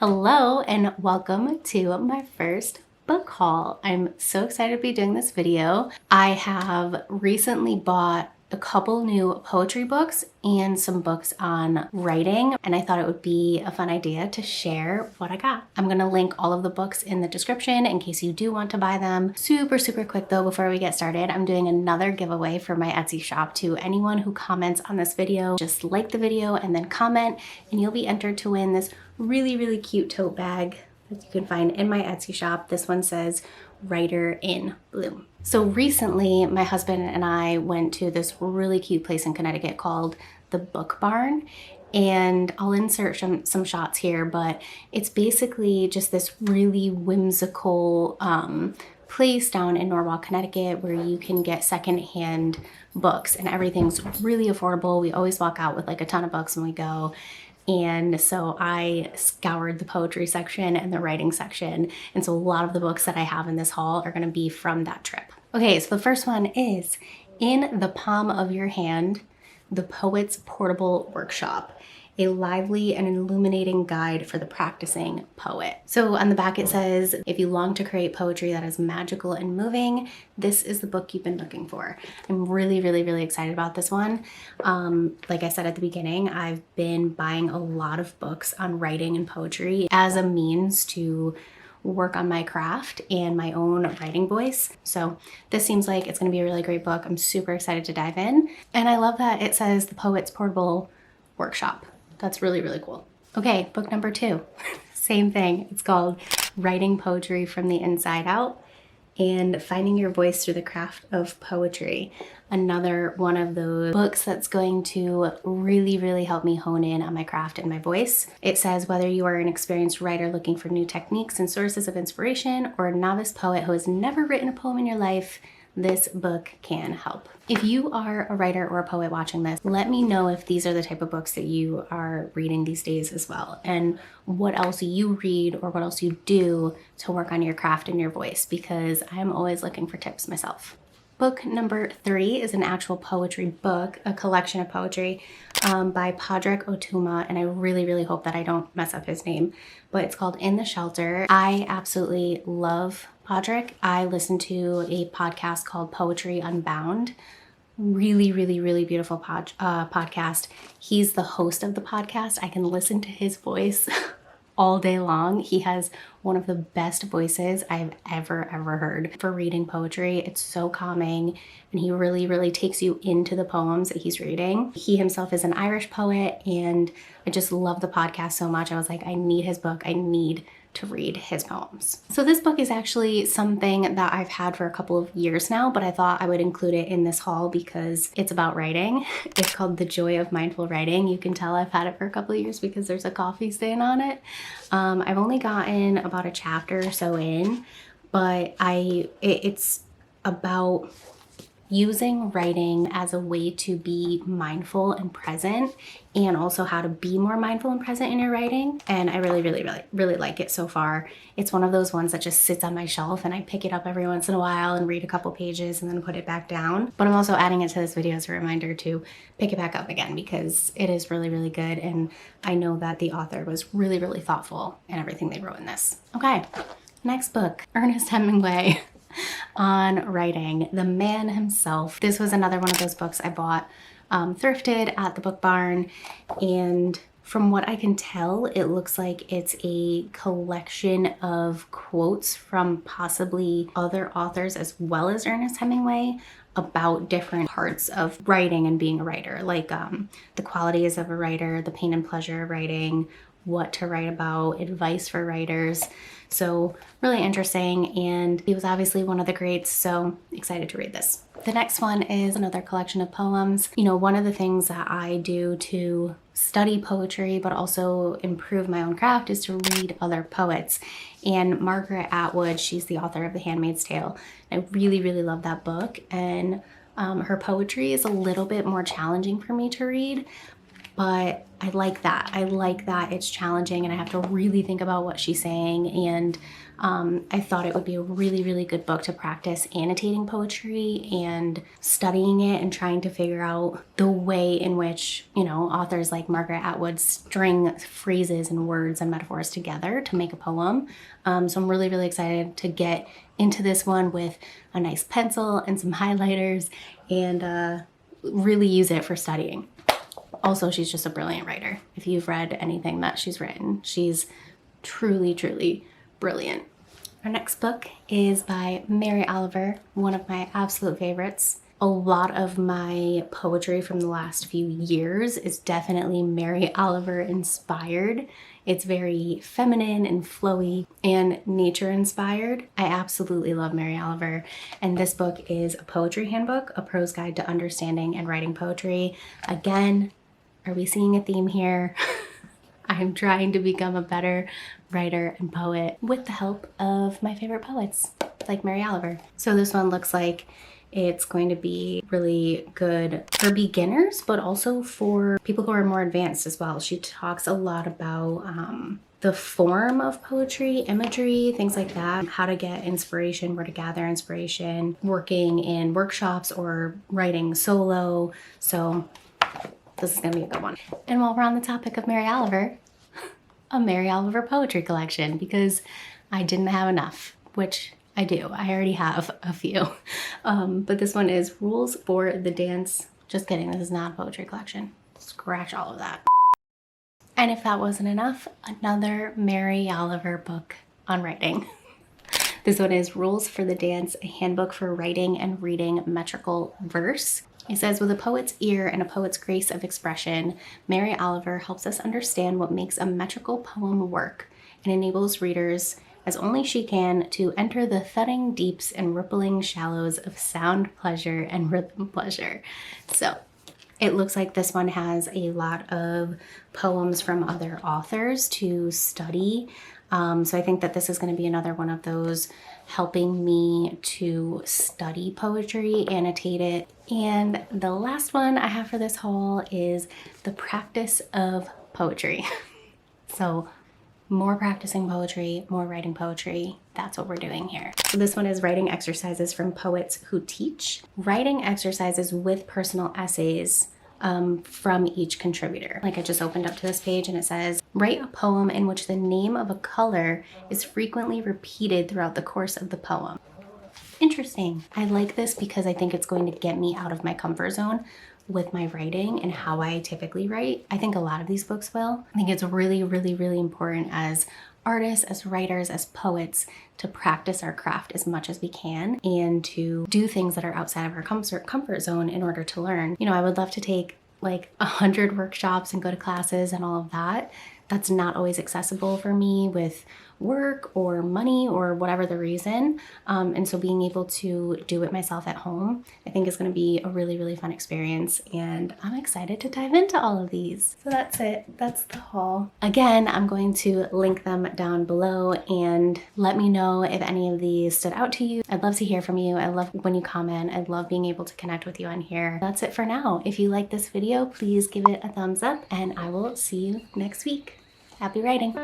Hello and welcome to my first book haul. I'm so excited to be doing this video. I have recently bought a couple new poetry books and some books on writing, and I thought it would be a fun idea to share what I got. I'm gonna link all of the books in the description in case you do want to buy them. Super quick though, before we get started, I'm doing another giveaway for my Etsy shop to anyone who comments on this video. Just like the video and then comment, and you'll be entered to win this really cute tote bag that you can find in my Etsy shop. This one says Writer in Bloom. So recently my husband and I went to this really cute place in Connecticut called the Book Barn, and I'll insert some shots here, but it's basically just this really whimsical place down in Norwalk, Connecticut, where you can get secondhand books and everything's really affordable. We always walk out with like a ton of books when we go. And so I scoured the poetry section and the writing section. And so a lot of the books that I have in this haul are going to be from that trip. Okay, so the first one is In the Palm of Your Hand, The Poet's Portable Workshop, a lively and illuminating guide for the practicing poet. So on the back it says, if you long to create poetry that is magical and moving, this is the book you've been looking for. I'm really excited about this one. Like I said at the beginning, I've been buying a lot of books on writing and poetry as a means to work on my craft and my own writing voice. So this seems like it's gonna be a really great book. I'm super excited to dive in. And I love that it says The Poet's Portable Workshop. That's really cool. Okay, book number 2. Same thing. It's called Writing Poetry from the Inside Out and Finding Your Voice Through the Craft of Poetry. Another one of those books that's going to really help me hone in on my craft and my voice. It says whether you are an experienced writer looking for new techniques and sources of inspiration or a novice poet who has never written a poem in your life, this book can help. If you are a writer or a poet watching this, let me know if these are the type of books that you are reading these days as well, and what else you read or what else you do to work on your craft and your voice, because I'm always looking for tips myself. Book number 3 is an actual poetry book, a collection of poetry by Padraig Otuma, and I really hope that I don't mess up his name, but it's called In the Shelter. I absolutely love Padraig. I listen to a podcast called Poetry Unbound. Really beautiful podcast. He's the host of the podcast. I can listen to his voice all day long. He has one of the best voices I've ever heard for reading poetry. It's so calming, and he really takes you into the poems that he's reading. He himself is an Irish poet, and I just love the podcast so much. I was like, I need his book. I need to read his poems. So this book is actually something that I've had for a couple of years now, but I thought I would include it in this haul because it's about writing. It's called The Joy of Mindful Writing. You can tell I've had it for a couple of years because there's a coffee stain on it. I've only gotten about a chapter or so in, but it's about using writing as a way to be mindful and present, and also how to be more mindful and present in your writing. And I really like it so far. It's one of those ones that just sits on my shelf, and I pick it up every once in a while and read a couple pages and then put it back down. But I'm also adding it to this video as a reminder to pick it back up again because it is really good, and I know that the author was really thoughtful in everything they wrote in this. Okay, next book, Ernest Hemingway. On writing, The Man Himself. This was another one of those books I bought thrifted at the Book Barn, and from what I can tell, it looks like it's a collection of quotes from possibly other authors as well as Ernest Hemingway about different parts of writing and being a writer, like the qualities of a writer, the pain and pleasure of writing, what to write about, advice for writers. So really interesting, and he was obviously one of the greats, so excited to read this. The next one is another collection of poems. You know, one of the things that I do to study poetry but also improve my own craft is to read other poets. And Margaret Atwood, she's the author of The Handmaid's Tale. I really love that book, and her poetry is a little bit more challenging for me to read, but I like that. I like that it's challenging and I have to really think about what she's saying. And I thought it would be a really, really good book to practice annotating poetry and studying it and trying to figure out the way in which, you know, authors like Margaret Atwood string phrases and words and metaphors together to make a poem. So I'm really, really excited to get into this one with a nice pencil and some highlighters and really use it for studying. Also, she's just a brilliant writer. If you've read anything that she's written, she's truly, truly brilliant. Our next book is by Mary Oliver, one of my absolute favorites. A lot of my poetry from the last few years is definitely Mary Oliver inspired. It's very feminine and flowy and nature inspired. I absolutely love Mary Oliver. And this book is a poetry handbook, a prose guide to understanding and writing poetry. Again, are we seeing a theme here? I'm trying to become a better writer and poet with the help of my favorite poets like Mary Oliver. So this one looks like it's going to be really good for beginners, but also for people who are more advanced as well. She talks a lot about the form of poetry, imagery, things like that, how to get inspiration, where to gather inspiration, working in workshops or writing solo. So this is gonna be a good one. And while we're on the topic of Mary Oliver, a Mary Oliver poetry collection, because I didn't have enough, which I do. I already have a few. But this one is Rules for the Dance. Just kidding, this is not a poetry collection. Scratch all of that. And if that wasn't enough, another Mary Oliver book on writing. This one is Rules for the Dance, a handbook for writing and reading metrical verse. It says, with a poet's ear and a poet's grace of expression, Mary Oliver helps us understand what makes a metrical poem work and enables readers, as only she can, to enter the thudding deeps and rippling shallows of sound pleasure and rhythm pleasure. So it looks like this one has a lot of poems from other authors to study. So I think that this is going to be another one of those helping me to study poetry, annotate it. And the last one I have for this haul is the practice of poetry. So more practicing poetry, more writing poetry. That's what we're doing here. So this one is writing exercises from poets who teach. Writing exercises with personal essays from each contributor. Like I just opened up to this page and it says, write a poem in which the name of a color is frequently repeated throughout the course of the poem. Interesting. I like this because I think it's going to get me out of my comfort zone with my writing and how I typically write. I think a lot of these books will. I think it's really, really, really important as artists, as writers, as poets to practice our craft as much as we can and to do things that are outside of our comfort zone in order to learn. You know, I would love to take like 100 workshops and go to classes and all of that. That's not always accessible for me with work or money or whatever the reason. And so being able to do it myself at home, I think is going to be a really, really fun experience. And I'm excited to dive into all of these. So that's it. That's the haul. Again, I'm going to link them down below and let me know if any of these stood out to you. I'd love to hear from you. I love when you comment. I love being able to connect with you on here. That's it for now. If you like this video, please give it a thumbs up and I will see you next week. Happy writing.